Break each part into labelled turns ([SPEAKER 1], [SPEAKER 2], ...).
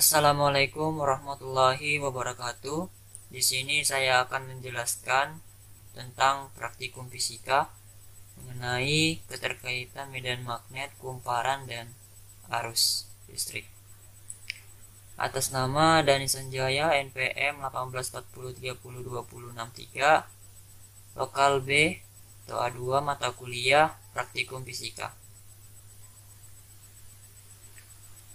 [SPEAKER 1] Assalamualaikum warahmatullahi wabarakatuh. Di sini saya akan menjelaskan tentang praktikum fisika mengenai keterkaitan medan magnet, kumparan, dan arus listrik. Atas nama Dani Sanjaya, NPM 1840302063, Lokal B atau A2 mata kuliah Praktikum Fisika.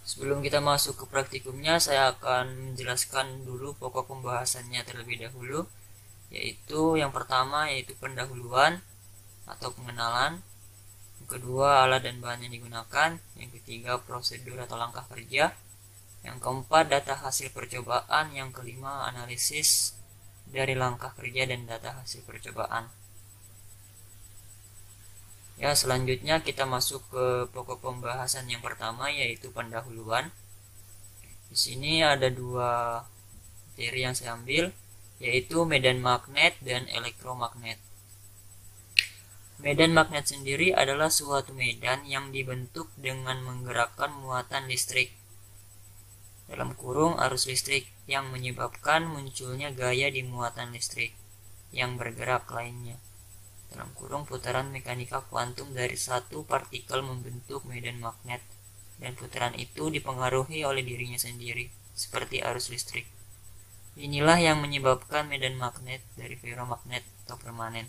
[SPEAKER 1] Sebelum kita masuk ke praktikumnya, saya akan menjelaskan dulu pokok pembahasannya terlebih dahulu, yaitu yang pertama yaitu pendahuluan atau pengenalan, yang kedua alat dan bahan yang digunakan, yang ketiga prosedur atau langkah kerja, yang keempat data hasil percobaan, yang kelima analisis dari langkah kerja dan data hasil percobaan. Ya, selanjutnya kita masuk ke pokok pembahasan yang pertama, yaitu pendahuluan. Di sini ada dua materi yang saya ambil, yaitu medan magnet dan elektromagnet. Medan magnet sendiri adalah suatu medan yang dibentuk dengan menggerakkan muatan listrik, dalam kurung arus listrik, yang menyebabkan munculnya gaya di muatan listrik yang bergerak lainnya, dalam kurung putaran mekanika kuantum dari satu partikel membentuk medan magnet, dan putaran itu dipengaruhi oleh dirinya sendiri, seperti arus listrik. Inilah yang menyebabkan medan magnet dari ferromagnet atau permanen.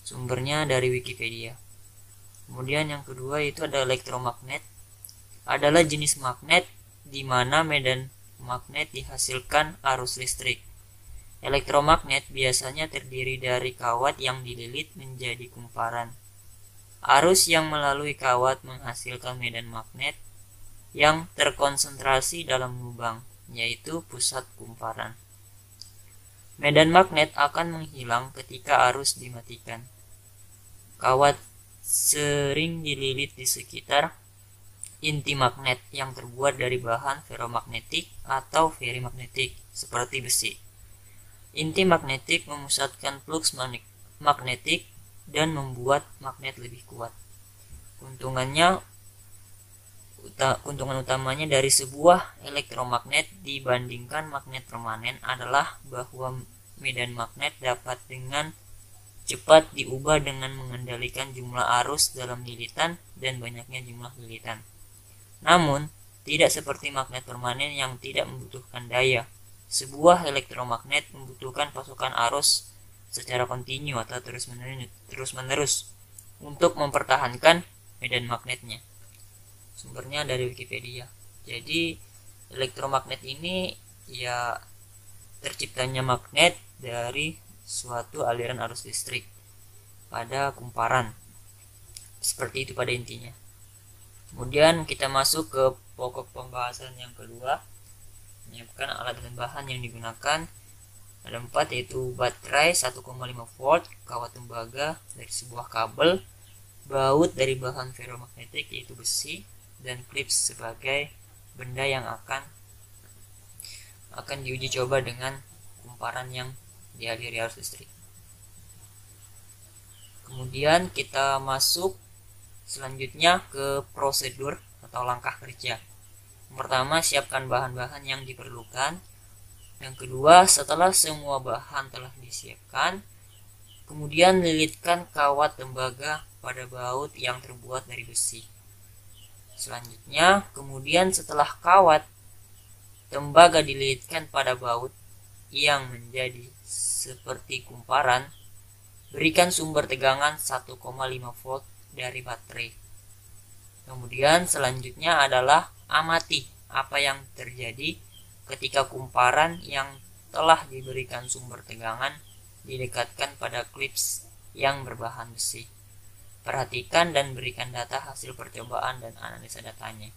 [SPEAKER 1] Sumbernya dari Wikipedia. Kemudian yang kedua itu ada elektromagnet. Adalah jenis magnet di mana medan magnet dihasilkan arus listrik. Elektromagnet biasanya terdiri dari kawat yang dililit menjadi kumparan. Arus yang melalui kawat menghasilkan medan magnet yang terkonsentrasi dalam lubang, yaitu pusat kumparan. Medan magnet akan menghilang ketika arus dimatikan. Kawat sering dililit di sekitar inti magnet yang terbuat dari bahan ferromagnetik atau ferimagnetik seperti besi. Inti magnetik memusatkan fluks magnetik dan membuat magnet lebih kuat. Keuntungan utamanya dari sebuah elektromagnet dibandingkan magnet permanen adalah bahwa medan magnet dapat dengan cepat diubah dengan mengendalikan jumlah arus dalam lilitan dan banyaknya jumlah lilitan. Namun, tidak seperti magnet permanen yang tidak membutuhkan daya. Sebuah elektromagnet membutuhkan pasokan arus secara kontinu atau terus-menerus untuk mempertahankan medan magnetnya. Sumbernya dari Wikipedia. Jadi, elektromagnet ini ya terciptanya magnet dari suatu aliran arus listrik pada kumparan. Seperti itu pada intinya. Kemudian kita masuk ke pokok pembahasan yang kedua, menyiapkan alat dan bahan yang digunakan. Ada 4, yaitu baterai 1,5 volt, kawat tembaga dari sebuah kabel, baut dari bahan ferromagnetik yaitu besi, dan klips sebagai benda yang akan diuji coba dengan kumparan yang dialiri arus listrik. Kemudian kita masuk selanjutnya ke prosedur atau langkah kerja. Yang pertama, siapkan bahan-bahan yang diperlukan. Yang kedua, setelah semua bahan telah disiapkan, kemudian lilitkan kawat tembaga pada baut yang terbuat dari besi. Selanjutnya, kemudian setelah kawat tembaga dililitkan pada baut yang menjadi seperti kumparan, berikan sumber tegangan 1,5 volt dari baterai. Kemudian selanjutnya adalah amati apa yang terjadi ketika kumparan yang telah diberikan sumber tegangan didekatkan pada klips yang berbahan besi. Perhatikan dan berikan data hasil percobaan dan analisa datanya.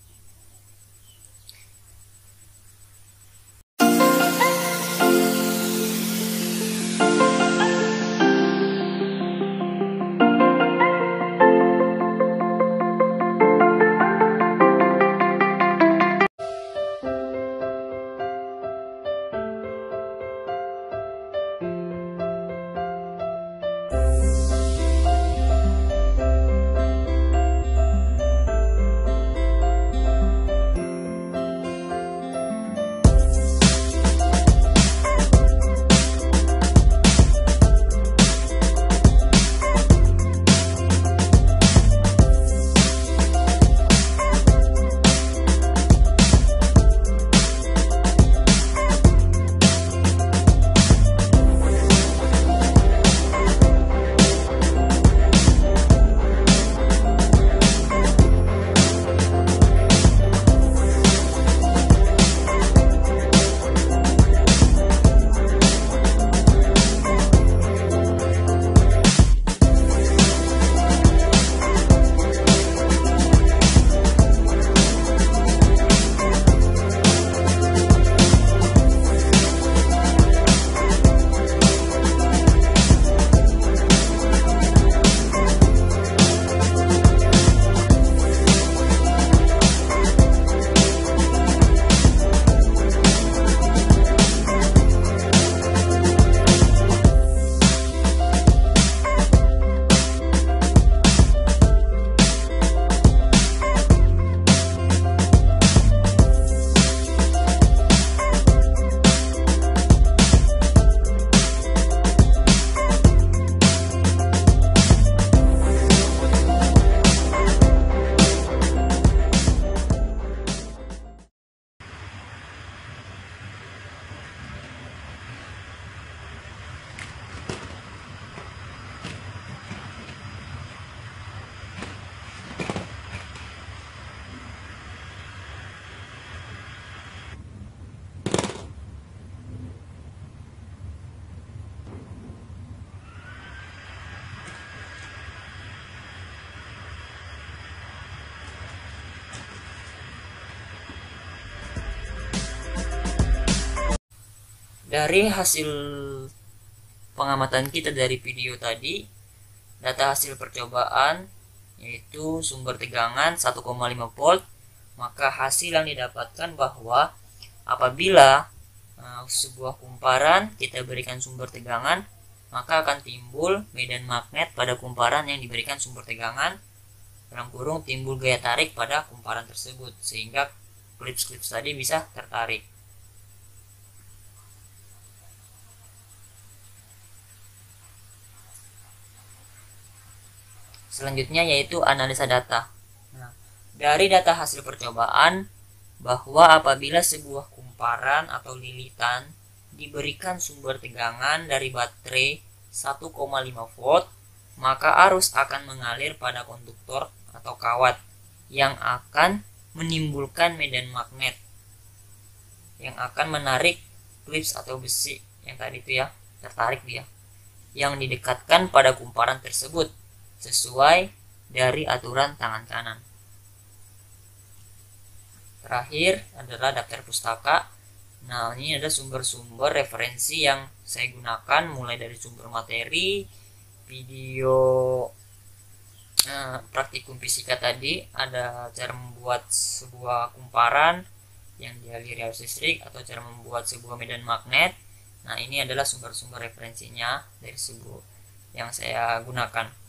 [SPEAKER 1] Dari hasil pengamatan kita dari video tadi, data hasil percobaan yaitu sumber tegangan 1,5 volt, maka hasil yang didapatkan bahwa apabila sebuah kumparan kita berikan sumber tegangan, maka akan timbul medan magnet pada kumparan yang diberikan sumber tegangan, dalam kurung timbul gaya tarik pada kumparan tersebut, sehingga klips-klips tadi bisa tertarik. Selanjutnya yaitu analisa data. Nah, dari data hasil percobaan bahwa apabila sebuah kumparan atau lilitan diberikan sumber tegangan dari baterai 1,5 volt, maka arus akan mengalir pada konduktor atau kawat yang akan menimbulkan medan magnet yang akan menarik klips atau besi yang tadi itu ya, tertarik dia, yang didekatkan pada kumparan tersebut sesuai dari aturan tangan kanan. Terakhir adalah daftar pustaka. Nah, ini ada sumber-sumber referensi yang saya gunakan, mulai dari sumber materi, video praktikum fisika tadi, ada cara membuat sebuah kumparan yang dialiri arus listrik atau cara membuat sebuah medan magnet. Nah, ini adalah sumber-sumber referensinya dari sebuah yang saya gunakan.